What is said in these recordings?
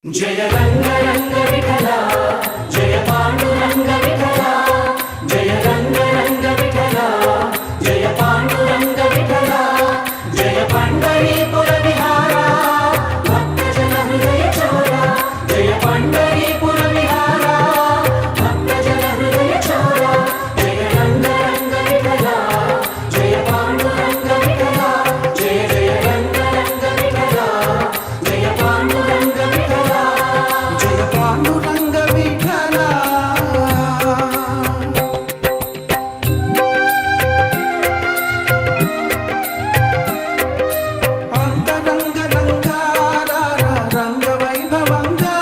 जय रंग रंग विठला जय पांडुरंग विठला जय रंग रंग विठला जय पांडुरंग विठला जय पंढरीपुर विहारा भक्तजन हृदय चोरा जय पंढरीपुर विहारा भक्तजन हृदय चोरा जय रंग रंग विठला जय पांडुरंग विठला जय जय रंग रंग विठला जय पांडुरंग विठला जय पांडुरंग विठला अंतरंग रंगारा रंग वैभवंगा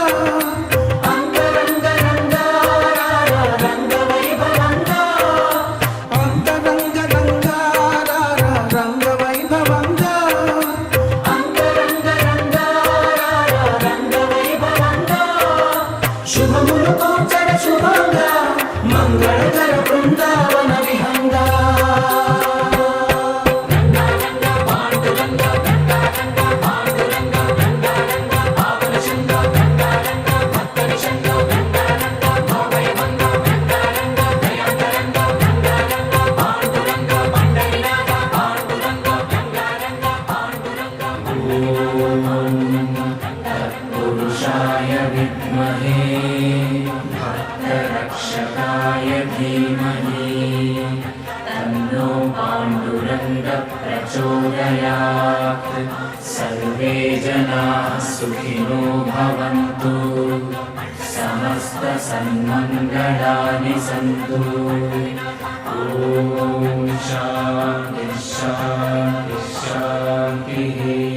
अंतरंग रंगारा रंग वैभवंगा अंतरंग रंगारा रंग वैभवंगा अंतरंग रंगारा रंग वैभवंगा शुभमुनु कोचर शुभंगा मंगलकर बृंदावन विहंगा पुरुषाय विद्महे भक्तरक्षकाय धीमहि तन्नो पाण्डुरङ्ग प्रचोदयात् सर्वे जनाः सुखिनो भवन्तु समस्तसन्मङ्गलानि सन्तु ॐ शान्तिः शान्तिः शान्तिः।